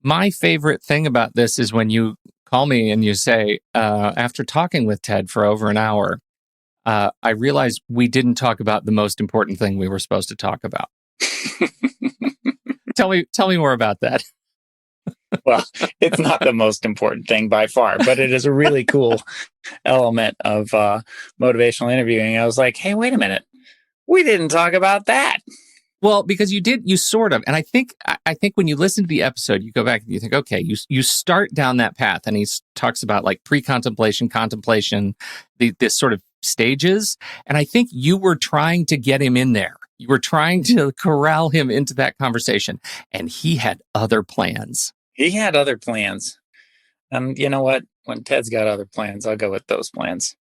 My favorite thing about this is when you call me and you say, after talking with Ted for over an hour, I realized we didn't talk about the most important thing we were supposed to talk about. Tell me more about that. Well, it's not the most important thing by far, but it is a really cool element of motivational interviewing. I was like, hey, wait a minute. We didn't talk about that. Well, because you sort of, and I think when you listen to the episode, you go back and you think, okay, you start down that path, and he talks about like pre-contemplation, contemplation, this sort of stages, and I think you were trying to get him in there. You were trying to corral him into that conversation, and he had other plans. He had other plans. And you know what? When Ted's got other plans, I'll go with those plans.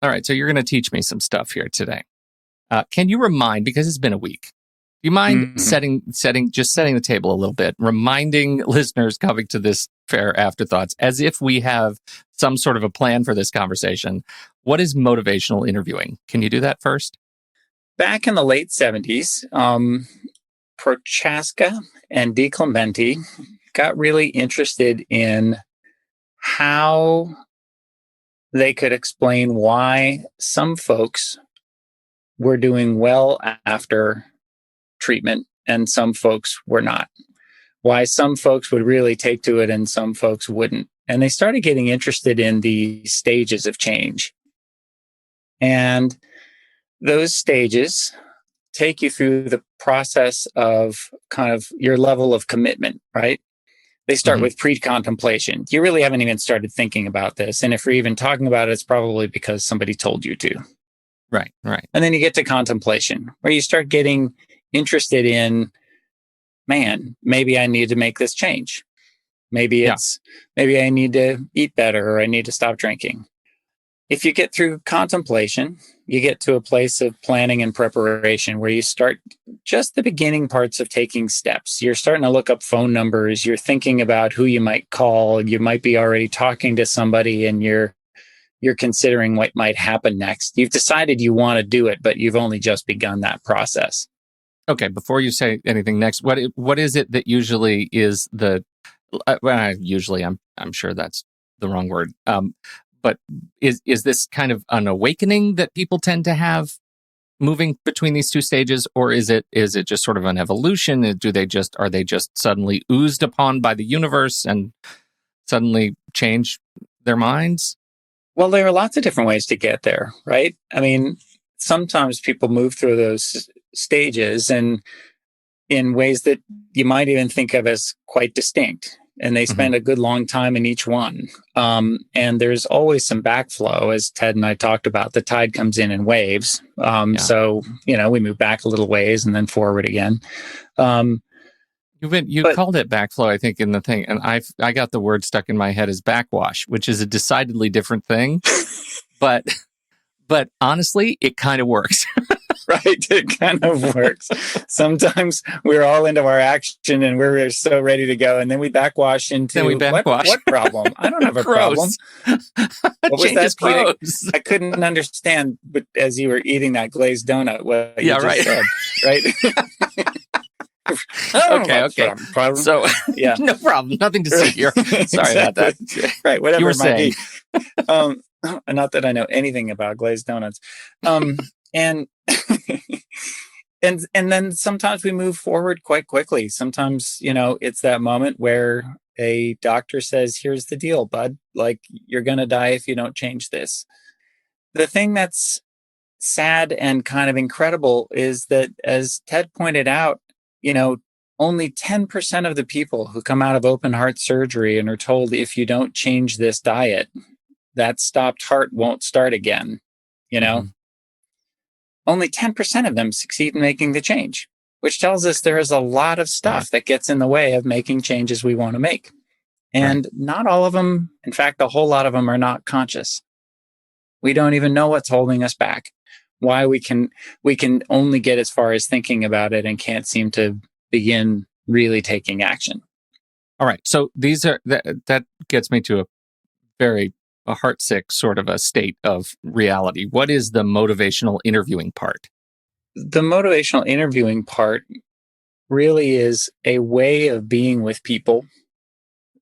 All right, so you're going to teach me some stuff here today. Can you remind, because it's been a week, do you mind setting the table a little bit, reminding listeners coming to this fair Afterthoughts, as if we have some sort of a plan for this conversation? What is motivational interviewing? Can you do that first? Back in the late 70s, Prochaska and DiClementi got really interested in how they could explain why some folks were doing well after treatment and some folks were not. Why some folks would really take to it and some folks wouldn't. And they started getting interested in the stages of change. And those stages take you through the process of kind of your level of commitment, right? They start with pre-contemplation. You really haven't even started thinking about this. And if you're even talking about it, it's probably because somebody told you to. Right. And then you get to contemplation, where you start getting interested in, man, maybe I need to make this change. Maybe I need to eat better, or I need to stop drinking. If you get through contemplation, you get to a place of planning and preparation where you start just the beginning parts of taking steps. You're starting to look up phone numbers. You're thinking about who you might call. You might be already talking to somebody, and you're considering what might happen next. You've decided you want to do it, but you've only just begun that process. Okay, before you say anything next, what is it that usually is the usually I'm sure that's the wrong word. But is this kind of an awakening that people tend to have moving between these two stages, or is it just sort of an evolution? Are they just suddenly oozed upon by the universe and suddenly change their minds? Well, there are lots of different ways to get there, right? I mean, sometimes people move through those stages and in ways that you might even think of as quite distinct. And they spend a good long time in each one. And there's always some backflow, as Ted and I talked about. The tide comes in waves. So, we move back a little ways and then forward again. You called it backflow, I think, in the thing. And I got the word stuck in my head as backwash, which is a decidedly different thing. but honestly, it kind of works. Right. It kind of works. Sometimes we're all into our action and we're so ready to go. And then we backwash into what problem? I don't have a problem. What was that? I couldn't understand, but as you were eating that glazed donut, what you just said, right? Okay. So, yeah, no problem. Nothing to see here. Sorry about that. Right. Whatever you were it might saying. Be. Not that I know anything about glazed donuts. And and then sometimes we move forward quite quickly. Sometimes, it's that moment where a doctor says, here's the deal, bud. Like, you're going to die if you don't change this. The thing that's sad and kind of incredible is that, as Ted pointed out, only 10% of the people who come out of open heart surgery and are told, if you don't change this diet, that stopped heart won't start again, Only 10% of them succeed in making the change, which tells us there is a lot of stuff that gets in the way of making changes we want to make. And not all of them, in fact, a whole lot of them are not conscious. We don't even know what's holding us back, why we can only get as far as thinking about it and can't seem to begin really taking action. All right. So that gets me to a heartsick sort of a state of reality. What is the motivational interviewing part? The motivational interviewing part really is a way of being with people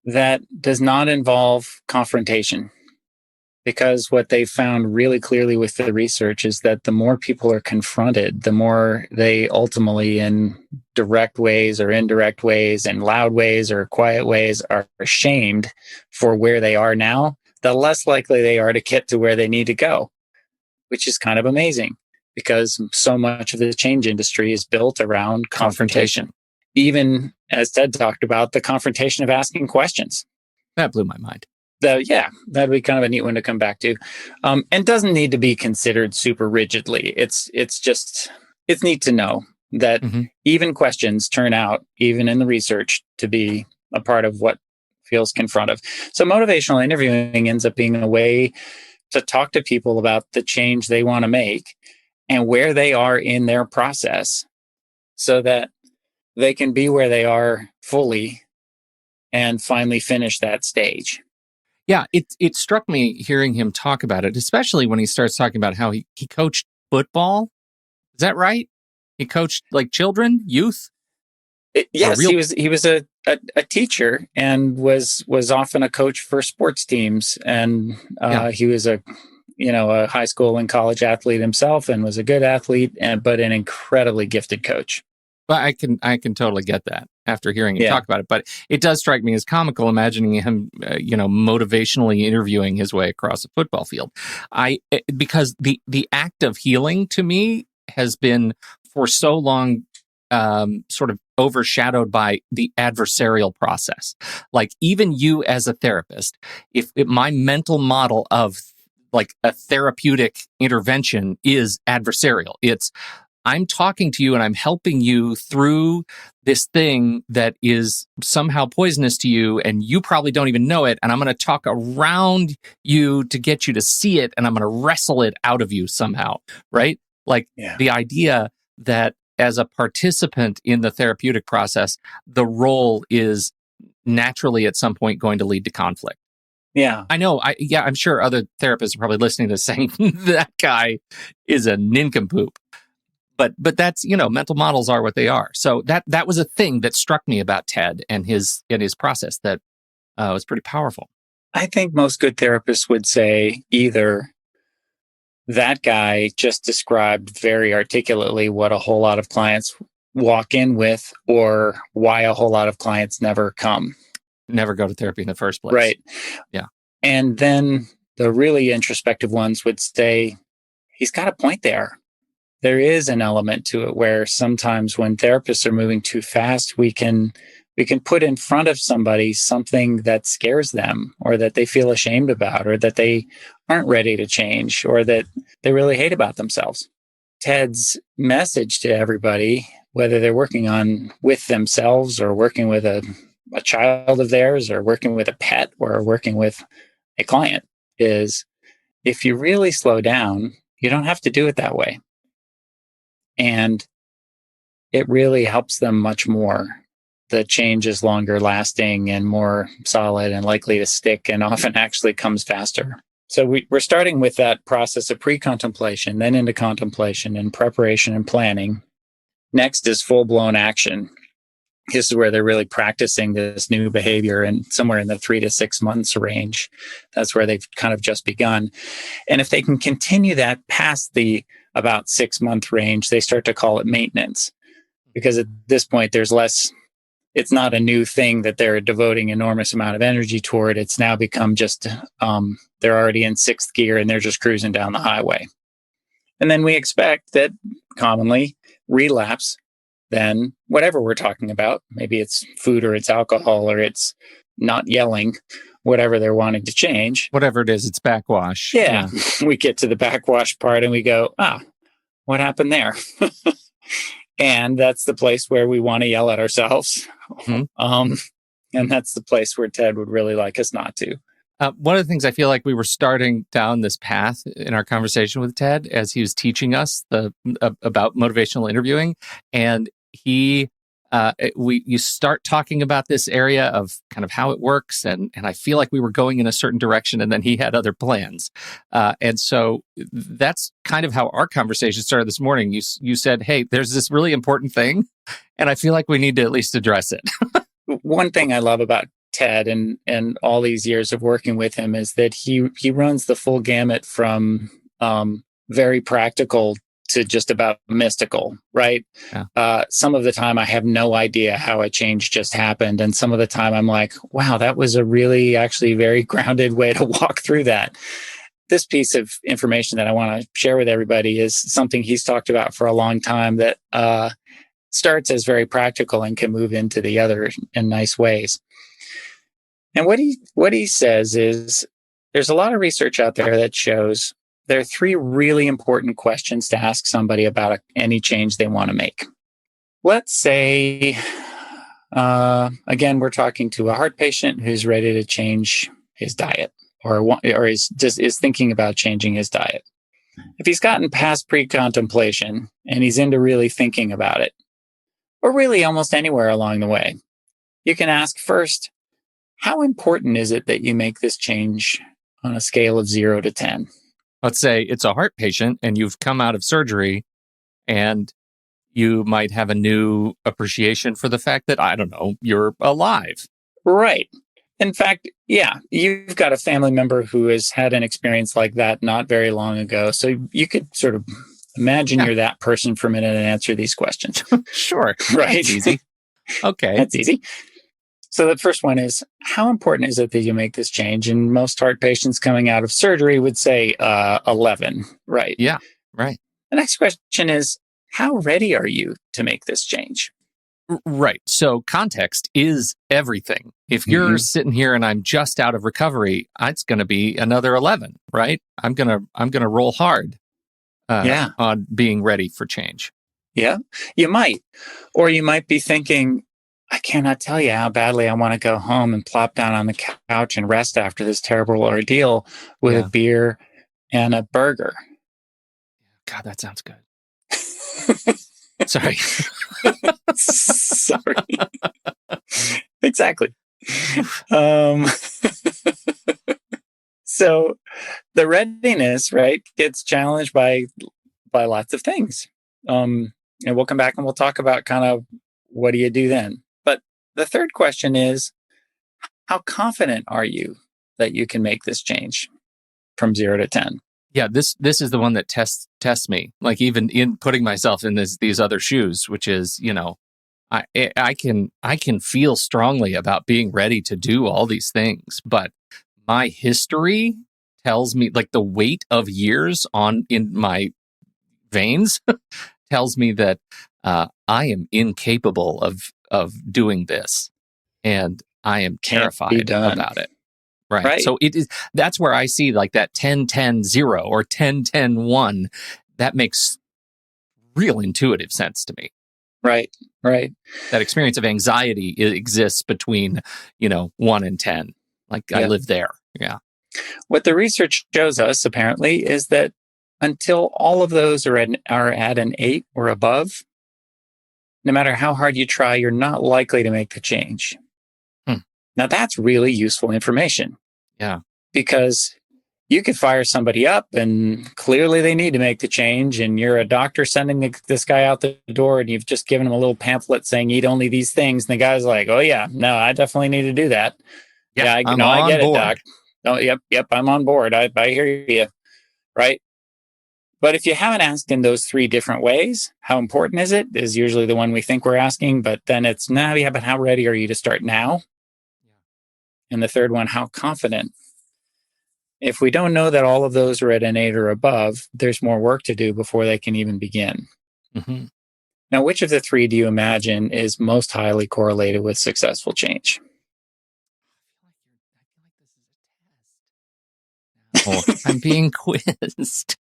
that does not involve confrontation. Because what they found really clearly with the research is that the more people are confronted, the more they ultimately, in direct ways or indirect ways, and loud ways or quiet ways, are ashamed for where they are now, the less likely they are to get to where they need to go, which is kind of amazing because so much of the change industry is built around confrontation. Even as Ted talked about, the confrontation of asking questions. That blew my mind. That'd be kind of a neat one to come back to, and doesn't need to be considered super rigidly. It's neat to know that even questions turn out, even in the research, to be a part of what feels confrontive. So motivational interviewing ends up being a way to talk to people about the change they want to make and where they are in their process, so that they can be where they are fully and finally finish that stage. Yeah, it struck me hearing him talk about it, especially when he starts talking about how he coached football. Is that right? He coached like children, youth? Yes, he was a teacher and was often a coach for sports teams. And he was a high school and college athlete himself, and was a good athlete, but an incredibly gifted coach. Well, I can totally get that after hearing him talk about it. But it does strike me as comical imagining him, motivationally interviewing his way across a football field. Because the act of healing to me has been for so long sort of overshadowed by the adversarial process. Like even you as a therapist, if my mental model of like a therapeutic intervention is adversarial, it's I'm talking to you and I'm helping you through this thing that is somehow poisonous to you, and you probably don't even know it. And I'm going to talk around you to get you to see it, and I'm going to wrestle it out of you somehow, right? Like the idea that as a participant in the therapeutic process, the role is naturally at some point going to lead to conflict. Yeah. I know. I'm sure other therapists are probably listening to this saying that guy is a nincompoop. But that's, mental models are what they are. So that was a thing that struck me about Ted and his process that was pretty powerful. I think most good therapists would say either that guy just described very articulately what a whole lot of clients walk in with, or why a whole lot of clients never go to therapy in the first place. Right. Yeah. And then the really introspective ones would say, he's got a point there. There is an element to it where sometimes when therapists are moving too fast, we can put in front of somebody something that scares them, or that they feel ashamed about, or that they aren't ready to change, or that they really hate about themselves. Ted's message to everybody, whether they're working on with themselves, or working with a child of theirs, or working with a pet, or working with a client, is if you really slow down, you don't have to do it that way. And it really helps them much more. The change is longer lasting and more solid and likely to stick, and often actually comes faster. So we're starting with that process of pre-contemplation, then into contemplation and preparation and planning. Next is full-blown action. This is where they're really practicing this new behavior, and somewhere in the 3 to 6 months range. That's where they've kind of just begun. And if they can continue that past the about 6-month range, they start to call it maintenance. Because at this point, there's less, it's not a new thing that they're devoting enormous amount of energy toward. It's now become just, they're already in 6th gear and they're just cruising down the highway. And then we expect that commonly relapse, then whatever we're talking about, maybe it's food or it's alcohol or it's not yelling, whatever they're wanting to change. Whatever it is, it's backwash. Yeah. We get to the backwash part and we go, what happened there? And that's the place where we want to yell at ourselves. Mm-hmm. And that's the place where Ted would really like us not to. One of the things I feel like we were starting down this path in our conversation with Ted as he was teaching us about motivational interviewing, and you start talking about this area of kind of how it works, and I feel like we were going in a certain direction, and then he had other plans, and so that's kind of how our conversation started this morning. You said, "Hey, there's this really important thing, and I feel like we need to at least address it." One thing I love about Ted and all these years of working with him is that he runs the full gamut from very practical to just about mystical, right? Yeah. Some of the time I have no idea how a change just happened. And some of the time I'm like, wow, that was a really actually very grounded way to walk through that. This piece of information that I want to share with everybody is something he's talked about for a long time that starts as very practical and can move into the other in nice ways. And what he says is there's a lot of research out there that shows there are three really important questions to ask somebody about any change they want to make. Let's say, again, we're talking to a heart patient who's ready to change his diet or is thinking about changing his diet. If he's gotten past pre-contemplation and he's into really thinking about it, or really almost anywhere along the way, you can ask first, how important is it that you make this change on a scale of 0 to 10? Let's say it's a heart patient and you've come out of surgery and you might have a new appreciation for the fact that, I don't know, you're alive. Right. In fact, yeah, you've got a family member who has had an experience like that not very long ago. So you could sort of imagine you're that person for a minute and answer these questions. Sure. Right. That's easy. Okay. That's easy. So the first one is, how important is it that you make this change? And most heart patients coming out of surgery would say 11, right? Yeah, right. The next question is, how ready are you to make this change? Right. So context is everything. If you're sitting here and I'm just out of recovery, it's going to be another 11, right? I'm going to roll hard on being ready for change. Yeah, you might. Or you might be thinking, I cannot tell you how badly I want to go home and plop down on the couch and rest after this terrible ordeal with a beer and a burger. God, that sounds good. Sorry. Sorry. Exactly. So the readiness, right, gets challenged by lots of things. And we'll come back and we'll talk about kind of what do you do then. But the third question is, how confident are you that you can make this change from 0 to 10? Yeah, this is the one that tests me. Like even in putting myself in these other shoes, which is, I can feel strongly about being ready to do all these things, but my history tells me, like the weight of years in my veins tells me that I am incapable of doing this, and I am terrified about it. Right. So that's where I see like that 10-10-0 or 10-10-1. That makes real intuitive sense to me. Right. That experience of anxiety exists between, 1 and 10. Like I live there. Yeah. What the research shows us apparently is that until all of those are at an 8 or above, no matter how hard you try, you're not likely to make the change. Now, that's really useful information. Yeah. Because you could fire somebody up and clearly they need to make the change. And you're a doctor sending this guy out the door and you've just given him a little pamphlet saying eat only these things. And the guy's like, oh, yeah, no, I definitely need to do that. I get it, doc. Oh, yep, I'm on board. I hear you. Right. But if you haven't asked in those 3 different ways, how important is it? Is usually the one we think we're asking. But then it's but how ready are you to start now? And the third one, how confident? If we don't know that all of those are at an 8 or above, there's more work to do before they can even begin. Mm-hmm. Now, which of the 3 do you imagine is most highly correlated with successful change? Oh, I'm being quizzed.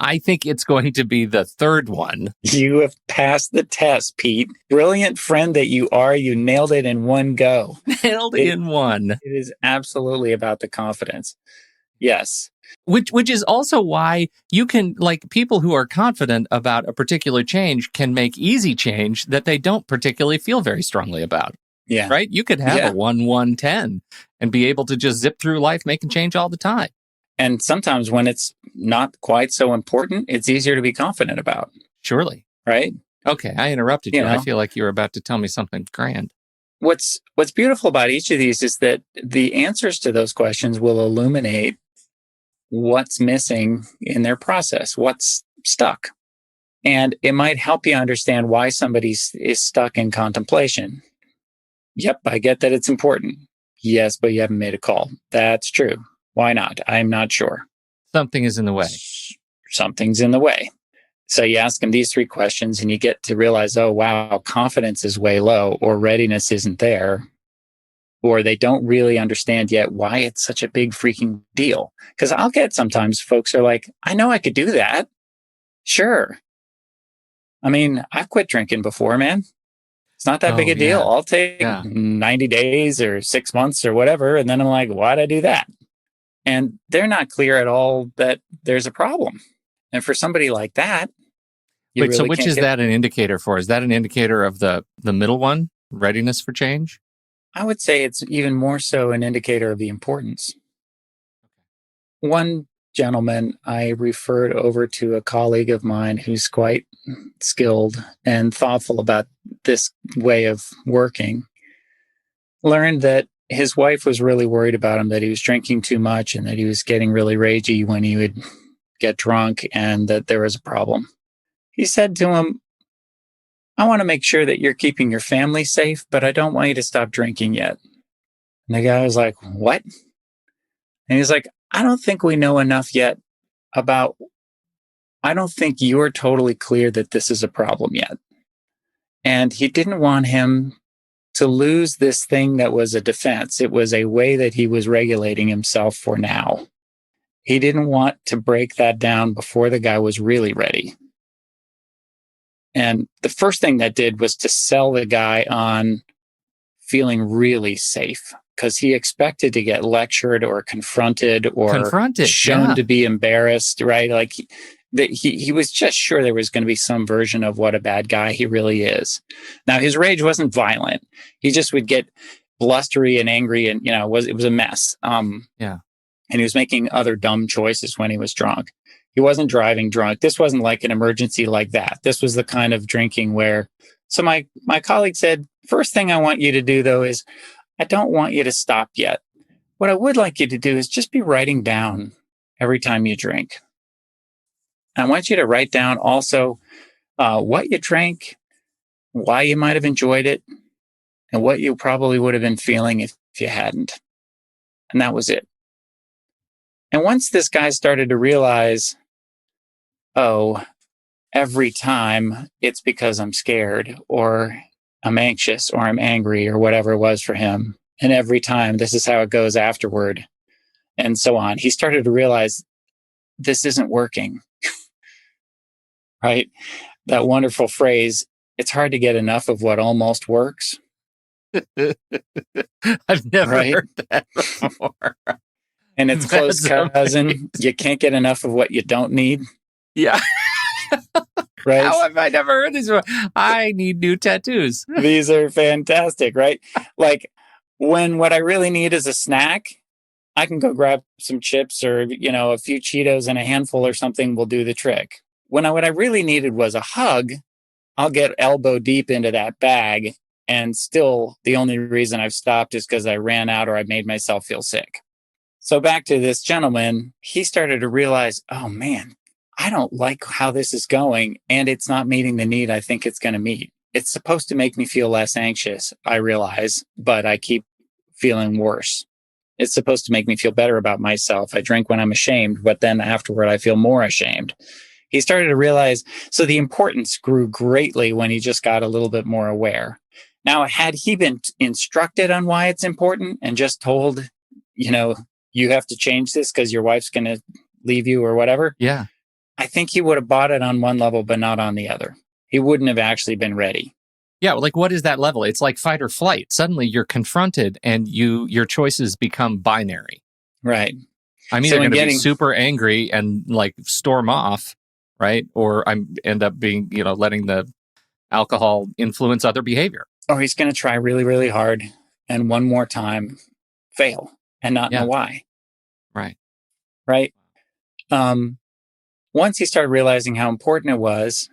I think it's going to be the third one. You have passed the test, Pete. Brilliant friend that you are, you nailed it in one go. In one. It is absolutely about the confidence. Yes. Which is also why you can, like, people who are confident about a particular change can make easy change that they don't particularly feel very strongly about. Yeah. Right? You could have a 1-1-10 and be able to just zip through life making change all the time. And sometimes when it's not quite so important, it's easier to be confident about. Surely. Right? Okay, I interrupted you. I feel like you were about to tell me something grand. what's beautiful about each of these is that the answers to those questions will illuminate what's missing in their process, what's stuck. And it might help you understand why somebody is stuck in contemplation. Yep, I get that it's important. Yes, but you haven't made a call. That's true. Why not? I'm not sure. Something is in the way. Something's in the way. So you ask them these three questions and you get to realize, oh, wow, confidence is way low, or readiness isn't there, or they don't really understand yet why it's such a big freaking deal. Because I'll get sometimes folks are like, I know I could do that. Sure. I mean, I've quit drinking before, man. It's not that big a deal. I'll take 90 days or 6 months or whatever. And then I'm like, why'd I do that? And they're not clear at all that there's a problem. And for somebody like that, wait, really so which is that an indicator for? Is that an indicator of the middle one, readiness for change? I would say it's even more so an indicator of the importance. One gentleman I referred over to a colleague of mine who's quite skilled and thoughtful about this way of working, learned that his wife was really worried about him, that he was drinking too much and that he was getting really ragey when he would get drunk, and that there was a problem. He said to him, I want to make sure that you're keeping your family safe, but I don't want you to stop drinking yet. And the guy was like, what? And he's like, I don't think we know enough yet about, I don't think you're totally clear that this is a problem yet. And he didn't want him to lose this thing that was a defense. It was a way that he was regulating himself for now. He didn't want to break that down before the guy was really ready. And the first thing that did was to sell the guy on feeling really safe, because he expected to get lectured or confronted or shown to be embarrassed, right? Like he was just sure there was going to be some version of what a bad guy he really is. Now, his rage wasn't violent. He just would get blustery and angry, and it was a mess. And he was making other dumb choices when he was drunk. He wasn't driving drunk. This wasn't like an emergency like that. This was the kind of drinking where, so my colleague said, first thing I want you to do though is, I don't want you to stop yet. What I would like you to do is just be writing down every time you drink. I want you to write down also what you drank, why you might have enjoyed it, and what you probably would have been feeling if you hadn't. And that was it. And once this guy started to realize, oh, every time it's because I'm scared or I'm anxious or I'm angry or whatever it was for him. And every time this is how it goes afterward and so on. He started to realize this isn't working, right? That wonderful phrase, it's hard to get enough of what almost works. I've never heard that before. And it's close cousin. You can't get enough of what you don't need. Yeah. Right? How have I never heard this one? I need new tattoos. These are fantastic, right? Like when what I really need is a snack, I can go grab some chips or, a few Cheetos and a handful or something will do the trick. What I really needed was a hug, I'll get elbow deep into that bag. And still the only reason I've stopped is because I ran out or I made myself feel sick. So back to this gentleman, he started to realize, oh man, I don't like how this is going, and it's not meeting the need I think it's going to meet. It's supposed to make me feel less anxious, I realize, but I keep feeling worse. It's supposed to make me feel better about myself. I drink when I'm ashamed, but then afterward I feel more ashamed. He started to realize, so the importance grew greatly when he just got a little bit more aware. Now, had he been instructed on why it's important and just told, you have to change this because your wife's going to leave you or whatever. Yeah. I think he would have bought it on one level, but not on the other. He wouldn't have actually been ready. Yeah. Like, what is that level? It's like fight or flight. Suddenly you're confronted and your choices become binary. Right. I'm either going to be super angry and like storm off, right? Or I'm end up being, letting the alcohol influence other behavior. Or he's going to try really, really hard and one more time fail and not know why. Right. Right. Once he started realizing how important it was,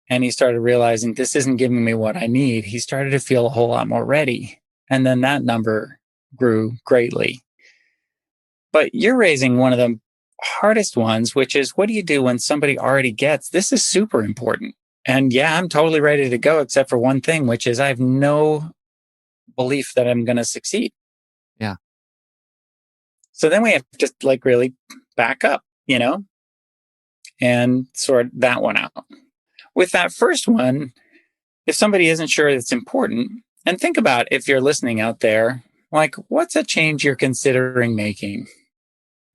and he started realizing this isn't giving me what I need, he started to feel a whole lot more ready. And then that number grew greatly. But you're raising one of the hardest ones, which is what do you do when somebody already gets this is super important? And yeah, I'm totally ready to go, except for one thing, which is I have no belief that I'm going to succeed. Yeah. So then we have to just like really back up, and sort that one out. With that first one, if somebody isn't sure it's important, and think about if you're listening out there, like what's a change you're considering making?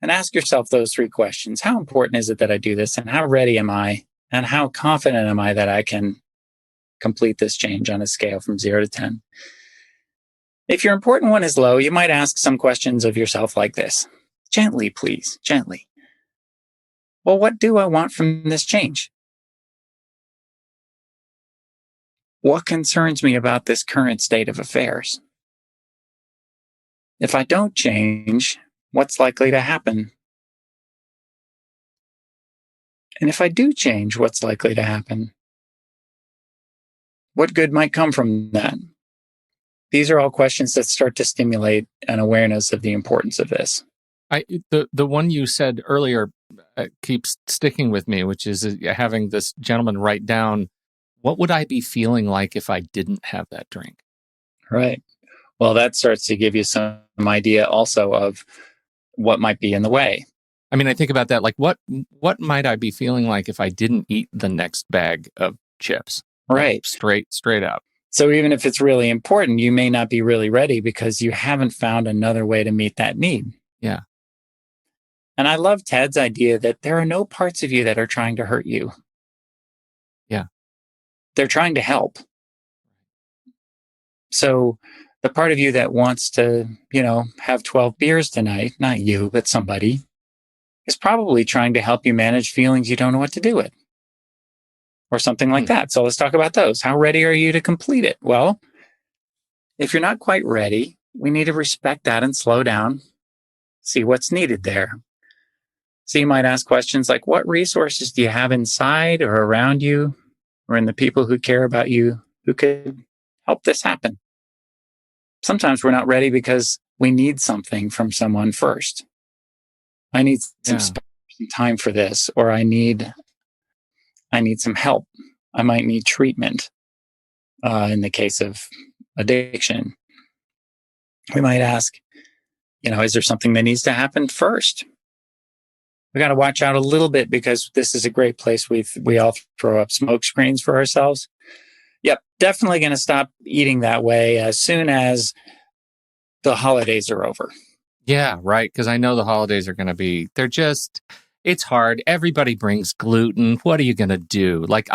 And ask yourself those three questions. How important is it that I do this? And how ready am I? And how confident am I that I can complete this change on a scale from 0 to 10? If your important one is low, you might ask some questions of yourself like this. Gently, please, gently. Well, what do I want from this change? What concerns me about this current state of affairs? If I don't change, what's likely to happen? And if I do change, what's likely to happen? What good might come from that? These are all questions that start to stimulate an awareness of the importance of this. The one you said earlier keeps sticking with me, which is having this gentleman write down, what would I be feeling like if I didn't have that drink? Right. Well, that starts to give you some idea also of what might be in the way. I mean, I think about that, like what might I be feeling like if I didn't eat the next bag of chips? Right. Like, straight up. So even if it's really important, you may not be really ready because you haven't found another way to meet that need. Yeah. And I love Ted's idea that there are no parts of you that are trying to hurt you. Yeah. They're trying to help. So the part of you that wants to, have 12 beers tonight, not you, but somebody, is probably trying to help you manage feelings you don't know what to do with. Or something like that. So let's talk about those. How ready are you to complete it? Well, if you're not quite ready, we need to respect that and slow down, see what's needed there. So you might ask questions like, what resources do you have inside or around you or in the people who care about you who could help this happen? Sometimes we're not ready because we need something from someone first. I need some time for this, or I need some help. I might need treatment in the case of addiction. We might ask, is there something that needs to happen first? We got to watch out a little bit because this is a great place we all throw up smoke screens for ourselves. Yep, definitely going to stop eating that way as soon as the holidays are over. Yeah, right. Because I know the holidays are going to be, it's hard. Everybody brings gluten. What are you going to do? Like,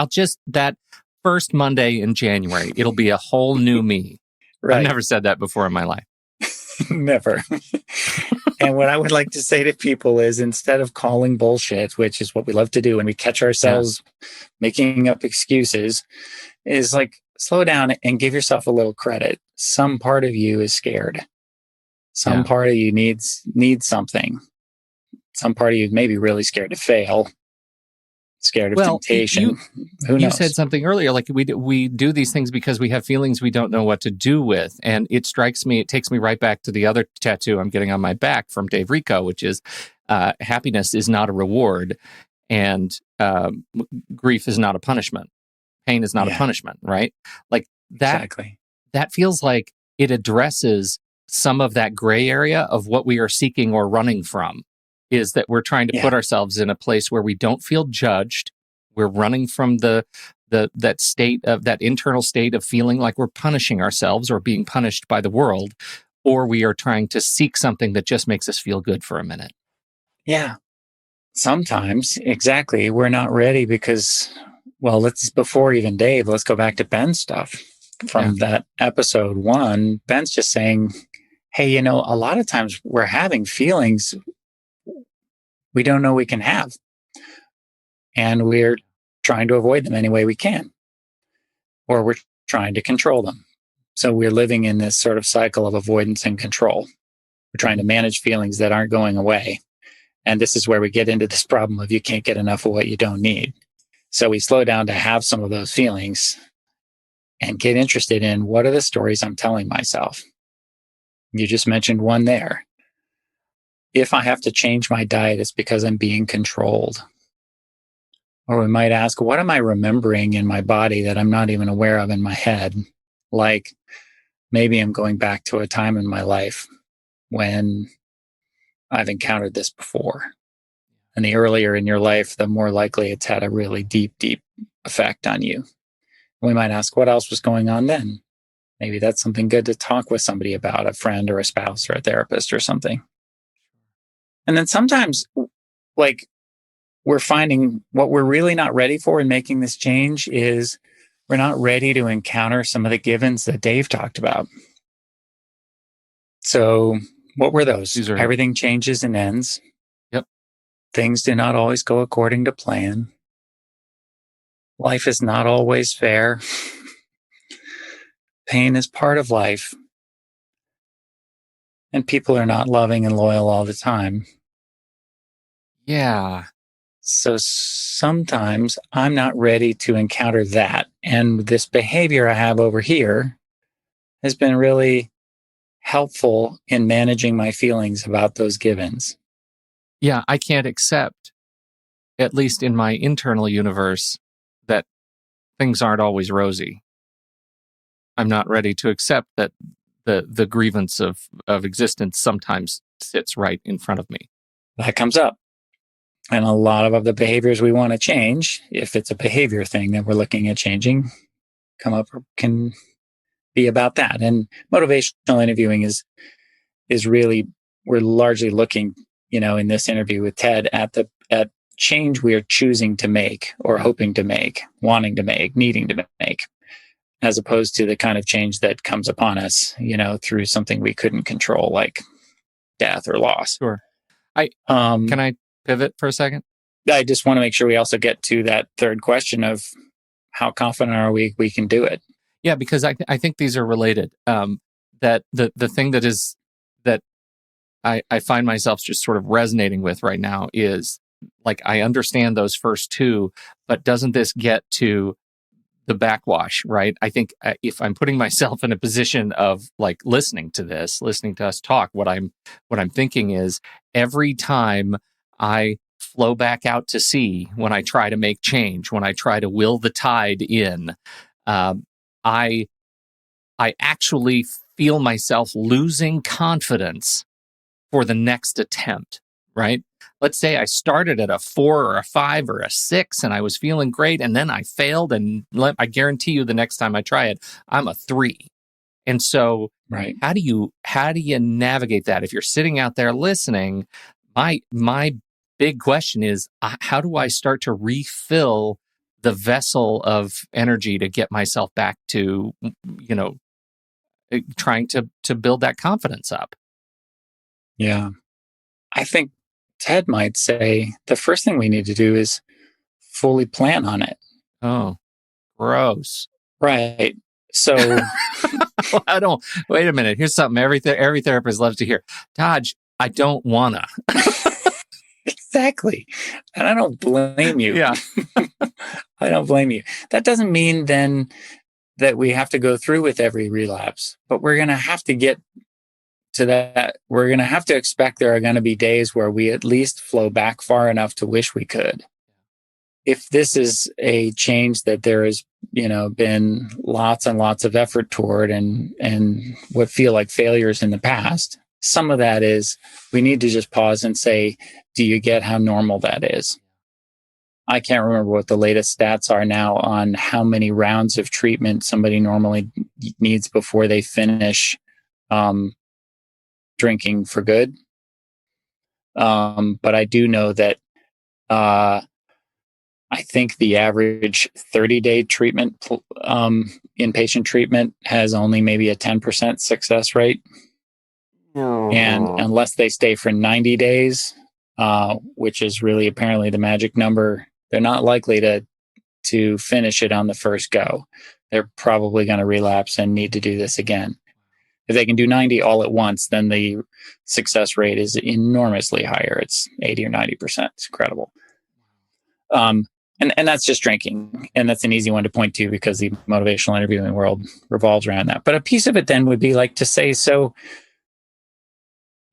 that first Monday in January, it'll be a whole new me. Right. I've never said that before in my life. Never. And what I would like to say to people is instead of calling bullshit, which is what we love to do when we catch ourselves making up excuses, is like slow down and give yourself a little credit. Some part of you is scared. Some part of you needs something. Some part of you may be really scared to fail, scared of temptation. Who knows? You said something earlier, like we do these things because we have feelings we don't know what to do with. And it takes me right back to the other tattoo I'm getting on my back from Dave Rico, which is happiness is not a reward and grief is not a punishment. Pain is not a punishment, right? Like that, exactly. That feels like it addresses some of that gray area of what we are seeking or running from. Is that we're trying to put ourselves in a place where we don't feel judged. We're running from that internal state of feeling like we're punishing ourselves or being punished by the world, or we are trying to seek something that just makes us feel good for a minute. Yeah. Sometimes, exactly. We're not ready because, before even Dave, let's go back to Ben's stuff from that episode 1. Ben's just saying, hey, a lot of times we're having feelings we don't know we can have. And we're trying to avoid them any way we can. Or we're trying to control them. So we're living in this sort of cycle of avoidance and control. We're trying to manage feelings that aren't going away. And this is where we get into this problem of you can't get enough of what you don't need. So we slow down to have some of those feelings and get interested in what are the stories I'm telling myself? You just mentioned one there. If I have to change my diet, it's because I'm being controlled. Or we might ask, what am I remembering in my body that I'm not even aware of in my head? Like maybe I'm going back to a time in my life when I've encountered this before. And the earlier in your life, the more likely it's had a really deep, deep effect on you. We might ask, what else was going on then? Maybe that's something good to talk with somebody about, a friend or a spouse or a therapist or something. And then sometimes, like, we're finding what we're really not ready for in making this change is we're not ready to encounter some of the givens that Dave talked about. So, what were those? These are, Everything changes and ends. yep. Things do not always go according to plan. Life is not always fair. Pain is part of life. And people are not loving and loyal all the time. Yeah. So sometimes I'm not ready to encounter that. And this behavior I have over here has been really helpful in managing my feelings about those givens. Yeah. I can't accept, at least in my internal universe, that things aren't always rosy. I'm not ready to accept that the grievance of existence sometimes sits right in front of me. That comes up. And a lot of the behaviors we want to change, if it's a behavior thing that we're looking at changing, can be about that. And motivational interviewing is really, we're largely looking, in this interview with Ted at change we are choosing to make or hoping to make, wanting to make, needing to make, as opposed to the kind of change that comes upon us, through something we couldn't control, like death or loss. Sure. Can I pivot for a second? I just want to make sure we also get to that third question of how confident are we can do it? Yeah, because I think these are related. That the thing that I find myself just sort of resonating with right now is, like, I understand those first two, but doesn't this get to the backwash, right? I think if I'm putting myself in a position of, like, listening to us talk, what I'm thinking is, every time I flow back out to sea, when I try to make change, when I try to will the tide in, I actually feel myself losing confidence for the next attempt, right? Let's say I started at a 4 or a 5 or a 6 and I was feeling great, and then I failed, and I guarantee you the next time I try it, I'm a 3. And so, right, how do you navigate that? If you're sitting out there listening, my big question is, how do I start to refill the vessel of energy to get myself back to, trying to build that confidence up? Yeah. I think Ted might say the first thing we need to do is fully plan on it. Oh, gross. Right. So I don't. Wait a minute. Here's something every therapist loves to hear. Taj, I don't wanna. exactly. And I don't blame you. Yeah. I don't blame you. That doesn't mean then that we have to go through with every relapse, but we're going to have to get to that. We're going to have to expect there are going to be days where we at least flow back far enough to wish we could. If this is a change that there has, been lots and lots of effort toward and what feel like failures in the past, some of that is we need to just pause and say, do you get how normal that is? I can't remember what the latest stats are now on how many rounds of treatment somebody normally needs before they finish drinking for good. But I do know that I think the average 30-day treatment, inpatient treatment, has only maybe a 10% success rate. And unless they stay for 90 days, which is really apparently the magic number, they're not likely to finish it on the first go. They're probably going to relapse and need to do this again. If they can do 90 all at once, then the success rate is enormously higher. It's 80 or 90%. It's incredible. And that's just drinking. And that's an easy one to point to because the motivational interviewing world revolves around that. But a piece of it then would be like to say, so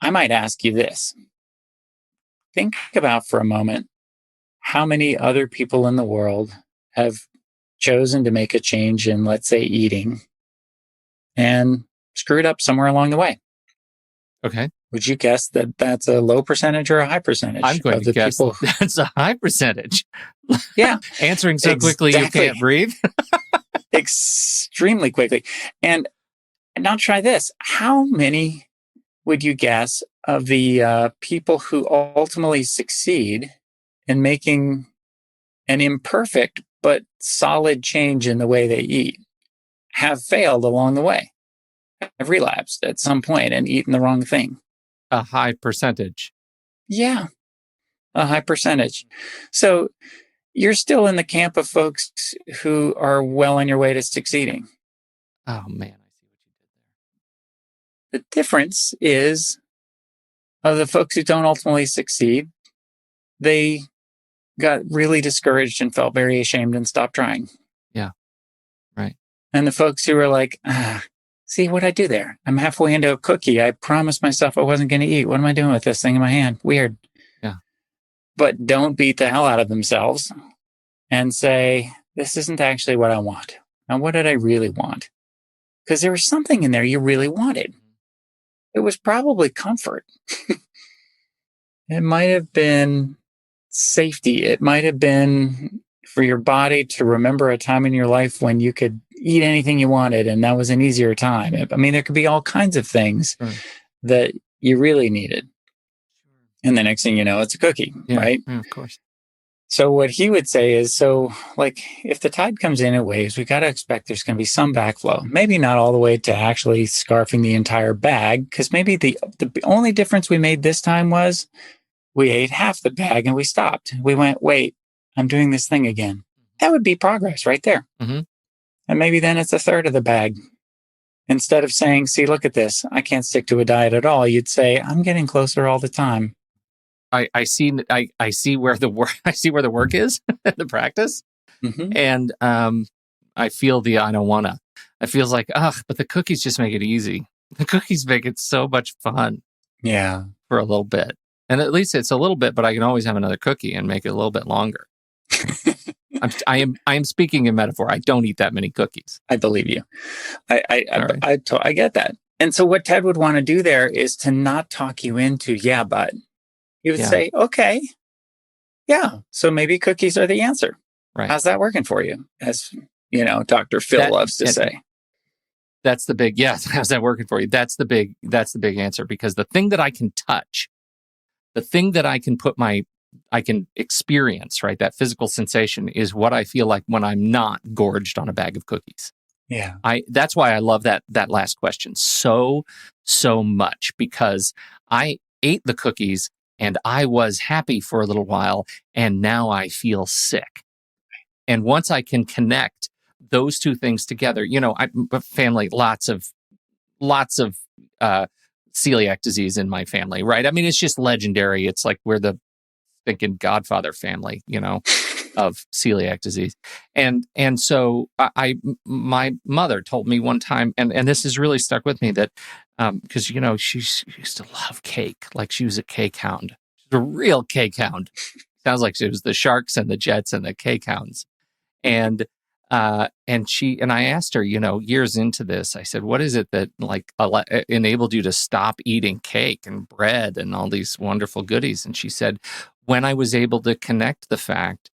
I might ask you this. Think about for a moment how many other people in the world have chosen to make a change in, let's say, eating and screwed up somewhere along the way. Okay. Would you guess that that's a low percentage or a high percentage I'm going of to the guess people? that's a high percentage. Yeah, Answering so quickly you exactly. can't breathe. Extremely quickly. And now try this. How many would you guess of the people who ultimately succeed in making an imperfect but solid change in the way they eat have failed along the way, have relapsed at some point and eaten the wrong thing? A high percentage. Yeah, a high percentage. So you're still in the camp of folks who are well on your way to succeeding. Oh man, I see what you did there. The difference is of the folks who don't ultimately succeed, they got really discouraged and felt very ashamed and stopped trying. Yeah. Right. And the folks who were like, see what I do there? I'm halfway into a cookie. I promised myself I wasn't going to eat. What am I doing with this thing in my hand? Weird. Yeah. But don't beat the hell out of themselves and say, this isn't actually what I want. Now, what did I really want? Because there was something in there you really wanted. It was probably comfort. It might have been safety. It might have been for your body to remember a time in your life when you could eat anything you wanted and that was an easier time. I mean, there could be all kinds of things that you really needed. And the next thing you know, it's a cookie, right? Yeah, of course. So what he would say is, if the tide comes in waves, we got to expect there's going to be some backflow. Maybe not all the way to actually scarfing the entire bag, because maybe the only difference we made this time was we ate half the bag and we stopped. We went, wait, I'm doing this thing again. That would be progress right there. Mm-hmm. And maybe then it's a third of the bag. Instead of saying, see, look at this, I can't stick to a diet at all, you'd say, I'm getting closer all the time. I see where the work the work is, the practice. Mm-hmm. And I feel I don't wanna. It feels like, but the cookies just make it easy. The cookies make it so much fun. Yeah. For a little bit. And at least it's a little bit, but I can always have another cookie and make it a little bit longer. I am speaking in metaphor. I don't eat that many cookies. I believe you. I get that. And so what Ted would want to do there is to not talk you into, yeah, but he would say, okay, yeah, so maybe cookies are the answer. Right. How's that working for you? As Dr. Phil loves to say. That's the big, how's that working for you? That's the big answer, because the thing that I can touch, the thing that I can I can experience, right? That physical sensation is what I feel like when I'm not gorged on a bag of cookies. Yeah. That's why I love that last question so much, because I ate the cookies and I was happy for a little while, and now I feel sick. And once I can connect those two things together, family, lots of celiac disease in my family, right? I mean, it's just legendary. It's like we're the thinking Godfather family, of celiac disease. And so my mother told me one time, and this has really stuck with me, that because she used to love cake. Like, she was a cake hound. She's a real cake hound. Sounds like she was the Sharks and the Jets and the cake hounds. And I asked her, years into this, I said, what is it that enabled you to stop eating cake and bread and all these wonderful goodies? And she said, when I was able to connect the fact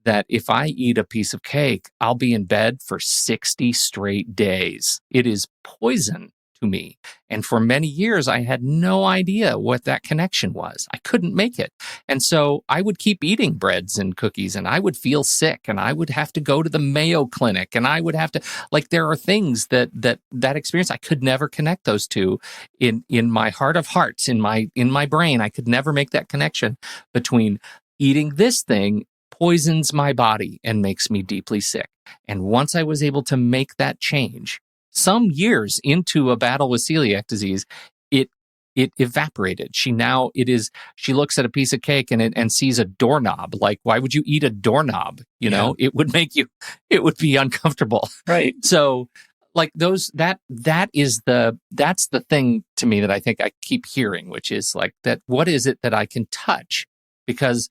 that if I eat a piece of cake, I'll be in bed for 60 straight days. It is poison to me. And for many years, I had no idea what that connection was. I couldn't make it. And so I would keep eating breads and cookies, and I would feel sick, and I would have to go to the Mayo Clinic, and I would have to, there are things that experience, I could never connect those two in my heart of hearts, in my brain. I could never make that connection between eating this thing poisons my body and makes me deeply sick. And once I was able to make that change, some years into a battle with celiac disease, it evaporated. She looks at a piece of cake and sees a doorknob. Like, why would you eat a doorknob? It would be uncomfortable. Right. So like those that's the thing to me that I think I keep hearing, which is like that, what is it that I can touch? Because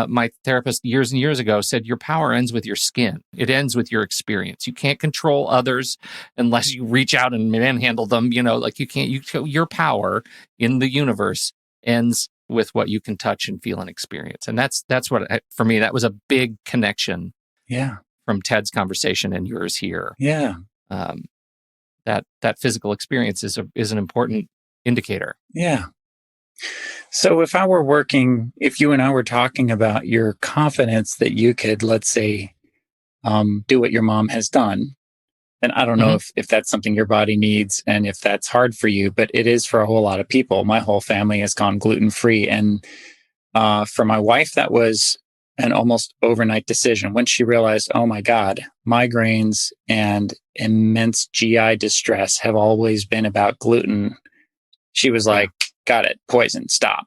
my therapist years and years ago said your power ends with your skin. It ends with your experience. You can't control others unless you reach out and manhandle them. Like you can't. Your power in the universe ends with what you can touch and feel and experience. And that's what for me, that was a big connection. Yeah. From Ted's conversation and yours here. Yeah. That physical experience is an important indicator. Yeah. So if you and I were talking about your confidence that you could, let's say, do what your mom has done, and I don't know if that's something your body needs and if that's hard for you, but it is for a whole lot of people. My whole family has gone gluten-free. And for my wife, that was an almost overnight decision. When she realized, oh my God, migraines and immense GI distress have always been about gluten, she was like, got it, poison, stop.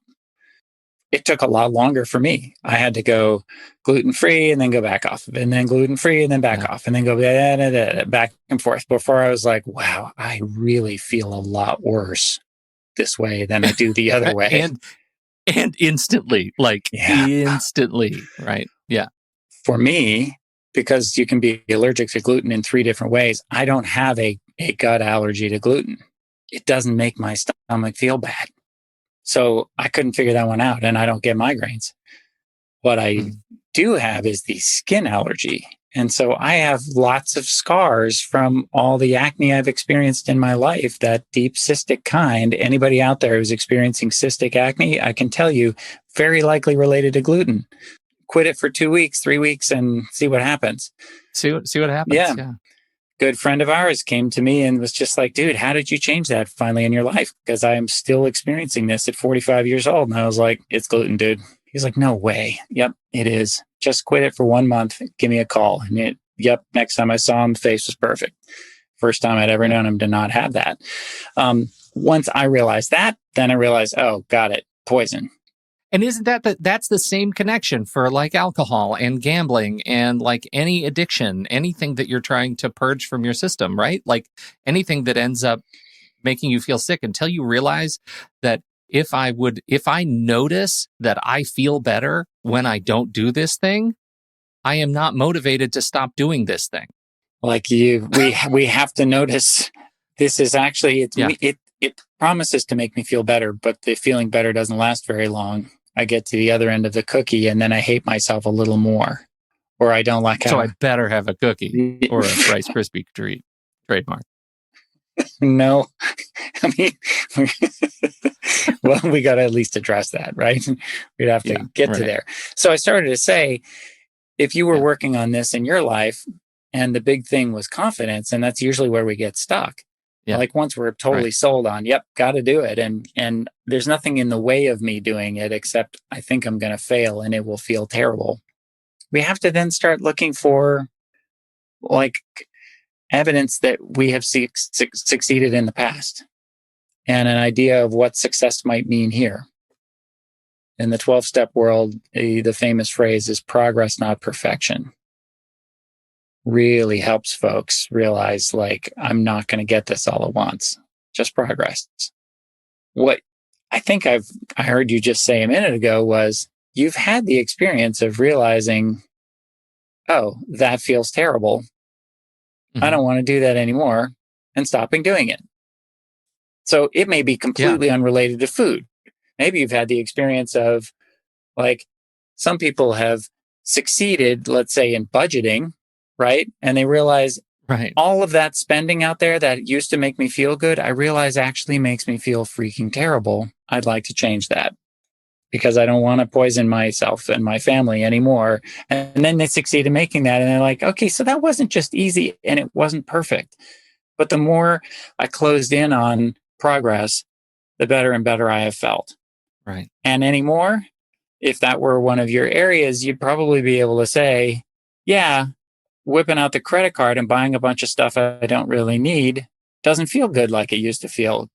It took a lot longer for me. I had to go gluten-free and then go back off of it, and then gluten-free and then back off, and then go back and forth before I was like, wow, I really feel a lot worse this way than I do the other way. And instantly, instantly, right? Yeah. For me, because you can be allergic to gluten in 3 different ways, I don't have a gut allergy to gluten. It doesn't make my stomach feel bad. So I couldn't figure that one out, and I don't get migraines. What I do have is the skin allergy. And so I have lots of scars from all the acne I've experienced in my life, that deep cystic kind. Anybody out there who's experiencing cystic acne, I can tell you, very likely related to gluten. Quit it for 2 weeks, 3 weeks, and see what happens. See what happens. Yeah. Good friend of ours came to me and was just like, dude, how did you change that finally in your life? Because I am still experiencing this at 45 years old. And I was like, it's gluten, dude. He's like, no way. Yep, it is. Just quit it for 1 month. Give me a call. And next time I saw him, the face was perfect. First time I'd ever known him to not have that. Once I realized that, then I realized, oh, got it, poison. And isn't that's the same connection for like alcohol and gambling and like any addiction, anything that you're trying to purge from your system, right? Like anything that ends up making you feel sick, until you realize that if I notice that I feel better when I don't do this thing, I am not motivated to stop doing this thing. Like we have to notice this is actually, it promises to make me feel better, but the feeling better doesn't last very long. I get to the other end of the cookie and then I hate myself a little more, or I don't like how. So I better have a cookie or a Rice Krispie treat. Trademark. No, I mean, well, we got to at least address that, right? We'd have to get to there. So I started to say, if you were working on this in your life and the big thing was confidence, and that's usually where we get stuck. Yeah. Like once we're totally sold on, got to do it. And there's nothing in the way of me doing it, except I think I'm going to fail and it will feel terrible. We have to then start looking for like evidence that we have succeeded in the past and an idea of what success might mean here. In the 12-step world, the famous phrase is progress, not perfection. Really helps folks realize, like, I'm not going to get this all at once, just progress. What I think I heard you just say a minute ago was you've had the experience of realizing, oh, that feels terrible. I don't want to do that anymore, and stopping doing it. So it may be completely unrelated to food. Maybe you've had the experience of, like, some people have succeeded, let's say, in budgeting, right? And they realize all of that spending out there that used to make me feel good, I realize actually makes me feel freaking terrible. I'd like to change that because I don't want to poison myself and my family anymore. And then they succeed in making that. And they're like, okay, so that wasn't just easy and it wasn't perfect. But the more I closed in on progress, the better and better I have felt. Right. And anymore, if that were one of your areas, you'd probably be able to say, yeah, whipping out the credit card and buying a bunch of stuff I don't really need doesn't feel good like it used to feel.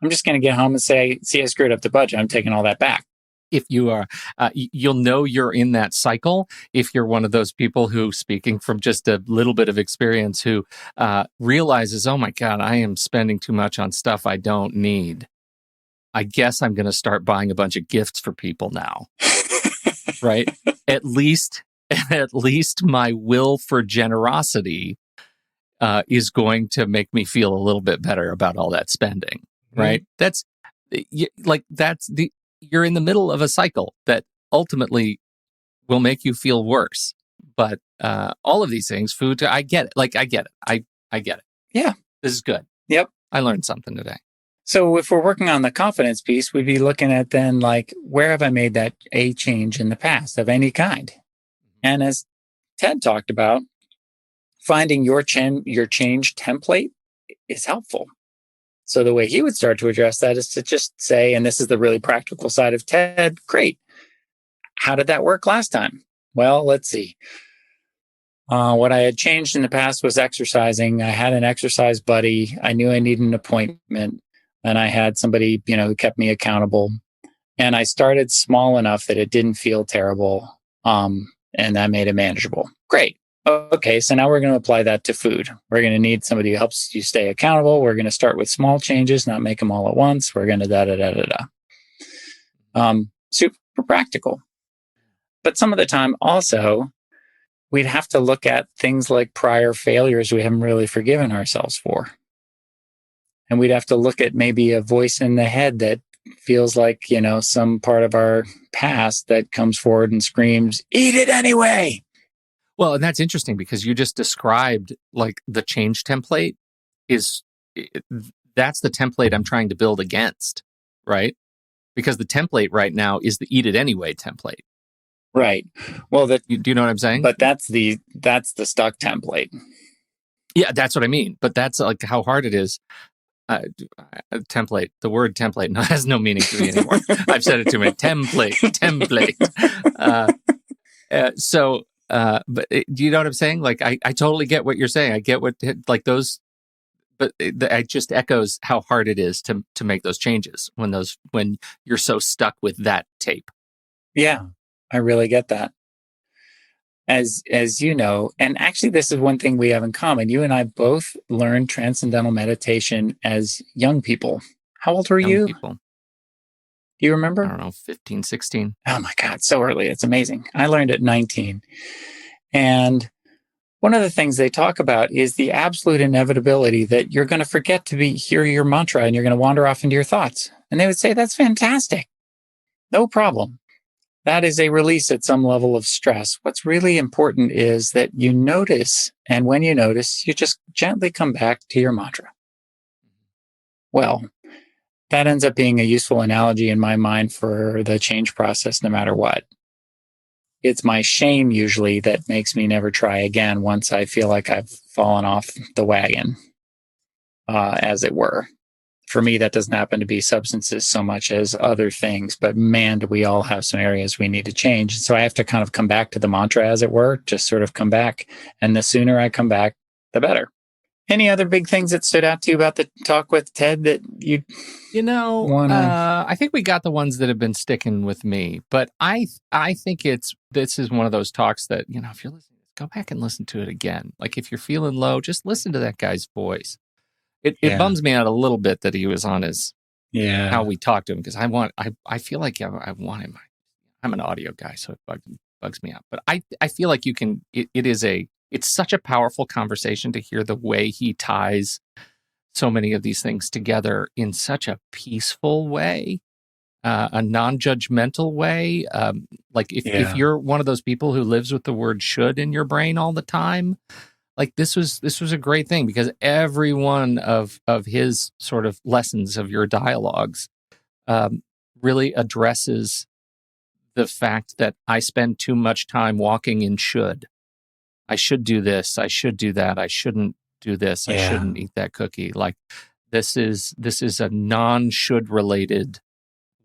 I'm just going to get home and say, see, I screwed up the budget. I'm taking all that back. if you are, you'll know you're in that cycle if you're one of those people who, speaking from just a little bit of experience, who realizes, oh my God, I am spending too much on stuff I don't need. I guess I'm going to start buying a bunch of gifts for people now, right? At least my will for generosity is going to make me feel a little bit better about all that spending, right? You're in the middle of a cycle that ultimately will make you feel worse. But all of these things, food, I get it. I get it. I get it. Yeah. This is good. Yep. I learned something today. So if we're working on the confidence piece, we'd be looking at then where have I made that a change in the past of any kind? And as Ted talked about, finding your change template is helpful. So the way he would start to address that is to just say, and this is the really practical side of Ted, great. How did that work last time? Well, let's see. What I had changed in the past was exercising. I had an exercise buddy. I knew I needed an appointment, and I had somebody, who kept me accountable. And I started small enough that it didn't feel terrible. And that made it manageable. Great. Okay, so now we're going to apply that to food. We're going to need somebody who helps you stay accountable. We're going to start with small changes, not make them all at once. We're going to super practical. But some of the time also, we'd have to look at things like prior failures we haven't really forgiven ourselves for. And we'd have to look at maybe a voice in the head that feels like, some part of our past that comes forward and screams, eat it anyway. Well, and that's interesting because you just described the change template that's the template I'm trying to build against, right? Because the template right now is the eat it anyway template. Right. Well, do you know what I'm saying? But that's the stuck template. Yeah, that's what I mean. But that's how hard it is. Template. The word template has no meaning to me anymore. I've said it too many. Template. But do you know what I'm saying? I totally get what you're saying. I get what those, but it just echoes how hard it is to make those changes when you're so stuck with that tape. Yeah, I really get that. As you know, and actually this is one thing we have in common. You and I both learned transcendental meditation as young people. How old were you? People. Do you remember? I don't know, 15, 16. Oh my God, so early. It's amazing. I learned at 19. And one of the things they talk about is the absolute inevitability that you're going to forget to hear your mantra and you're going to wander off into your thoughts. And they would say, that's fantastic. No problem. That is a release at some level of stress. What's really important is that you notice, and when you notice, you just gently come back to your mantra. Well, that ends up being a useful analogy in my mind for the change process, no matter what. It's my shame usually that makes me never try again once I feel like I've fallen off the wagon, as it were. For me, that doesn't happen to be substances so much as other things, but man, do we all have some areas we need to change. So I have to kind of come back to the mantra, as it were, just sort of come back. And the sooner I come back, the better. Any other big things that stood out to you about the talk with Ted that I think we got the ones that have been sticking with me, but I think this is one of those talks that, if you're listening, go back and listen to it again. If you're feeling low, just listen to that guy's voice. It bums me out a little bit that he was on how we talked to him, because I feel like I want him. I'm an audio guy, so it bugs me out. But I feel like you can. It's such a powerful conversation to hear the way he ties so many of these things together in such a peaceful way, a non-judgmental way. If you're one of those people who lives with the word "should" in your brain all the time. This was a great thing, because every one of his sort of lessons of your dialogues really addresses the fact that I spend too much time walking in should. I should do this. I should do that. I shouldn't do this. I shouldn't eat that cookie. This is a non-should related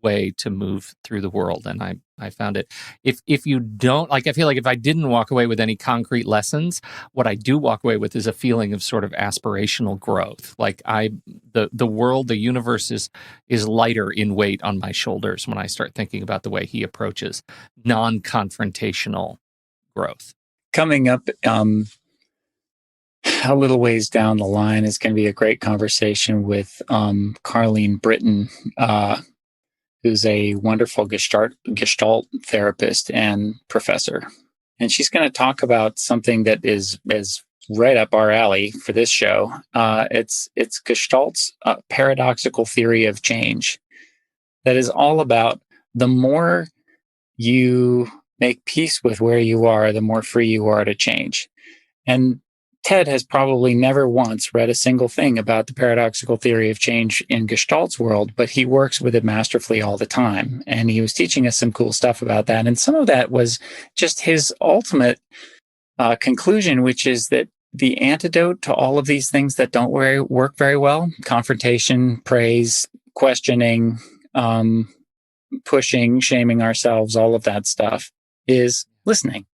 way to move through the world. And I found it. If you don't, like, I feel like if I didn't walk away with any concrete lessons, what I do walk away with is a feeling of sort of aspirational growth. Like the world, the universe is lighter in weight on my shoulders when I start thinking about the way he approaches non-confrontational growth. Coming up, a little ways down the line is going to be a great conversation with Carlene Britton, who's a wonderful Gestalt therapist and professor. And she's going to talk about something that is right up our alley for this show. It's Gestalt's paradoxical theory of change that is all about the more you make peace with where you are, the more free you are to change. And Ted has probably never once read a single thing about the paradoxical theory of change in Gestalt's world, but he works with it masterfully all the time. And he was teaching us some cool stuff about that. And some of that was just his ultimate conclusion, which is that the antidote to all of these things that don't work very well, confrontation, praise, questioning, pushing, shaming ourselves, all of that stuff, is listening.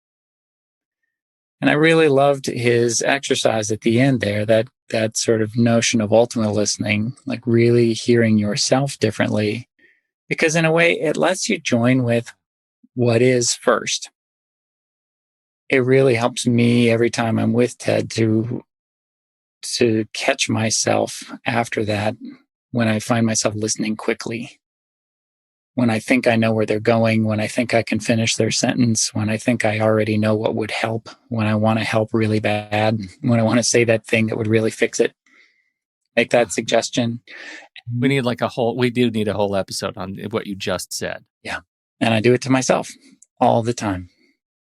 And I really loved his exercise at the end there, that sort of notion of ultimate listening, like really hearing yourself differently, because in a way it lets you join with what is first. It really helps me every time I'm with Ted to catch myself after that when I find myself listening quickly. When I think I know where they're going, when I think I can finish their sentence, when I think I already know what would help, when I want to help really bad, when I want to say that thing that would really fix it, make that suggestion. We do need a whole episode on what you just said. Yeah. And I do it to myself all the time.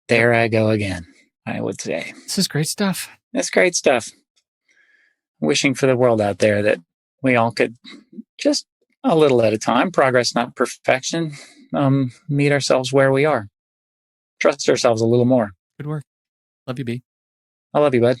There I go again, I would say. This is great stuff. That's great stuff. Wishing for the world out there that we all could just a little at a time, progress, not perfection, meet ourselves where we are. Trust ourselves a little more. Good work. Love you, B. I love you, bud.